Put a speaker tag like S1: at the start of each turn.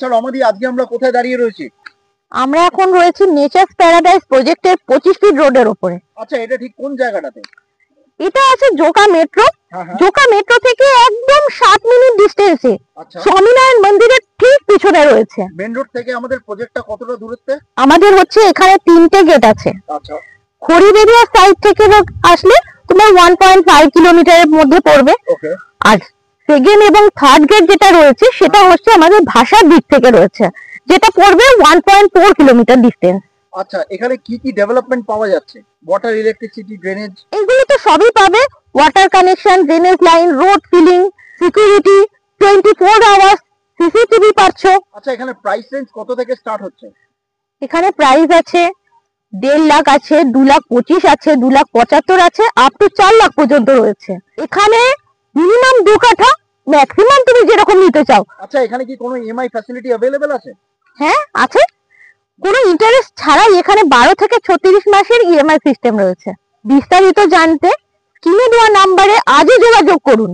S1: আচ্ছা রমাদি, আজকে আমরা কোথায় দাঁড়িয়ে রয়েছি?
S2: আমরা এখন রয়েছি নেচার্স প্যারাডাইস প্রজেক্টের 25 ফিট রোডের উপরে।
S1: আচ্ছা, এটা ঠিক কোন জায়গাটাতে?
S2: এটা আছে জোকা মেট্রো। জোকা মেট্রো থেকে একদম 7 মিনিট ডিস্টেন্সে স্বামীনারায়ণ মন্দিরের ঠিক পিছনে রয়েছে।
S1: মেন রোড থেকে আমাদের প্রজেক্টটা কতটা দূরত্বে?
S2: আমাদের হচ্ছে এখানে 3টে গেট আছে।
S1: আচ্ছা,
S2: খড়িবেড়িয়া সাইড থেকে আসলে তোমার 1.5 কিলোমিটারের মধ্যে পড়বে।
S1: ওকে।
S2: আর সেকেন্ড এবং থার্ড গেট যেটা রয়েছে সেটা হচ্ছে আমাদের ভাষার দিক থেকে রয়েছে, যেটা পড়বে 1.4 কিলোমিটার ডিস্টেন্স।
S1: আচ্টা, এখানে কি কি ডেভেলপমেন্ট পাওয়া যাচ্ছে? ওয়াটার, ইলেকট্রিসিটি, ড্রেনেজ,
S2: এগুলো তো সবই পাবে। Water connection, drainage line, road filling, security, 24 hours CCTV পাচ্ছ।
S1: আচ্ছা, এখানে প্রাইস রেঞ্জ কত থেকে স্টার্ট হচ্ছে?
S2: এখানে প্রাইস আছে 1.5 লাখ আছে, 2,25,000 আছে, 2,75,000 আছে, আপ টু 4 লাখ পর্যন্ত রয়েছে। এখানে মিনিমাম 2 কাঠা, ম্যাক্সিমাম তুমি যেরকম নিতে চাও।
S1: আচ্ছা, এখানে কি কোনো ইএমআই ফ্যাসিলিটি अवेलेबल আছে?
S2: হ্যাঁ আছে, কোনো ইন্টারেস্ট ছাড়াই এখানে 12 থেকে 36 মাসের ইএমআই সিস্টেম রয়েছে। বিস্তারিত জানতে স্ক্রিনে দেওয়া নম্বরে আজই যোগাযোগ করুন।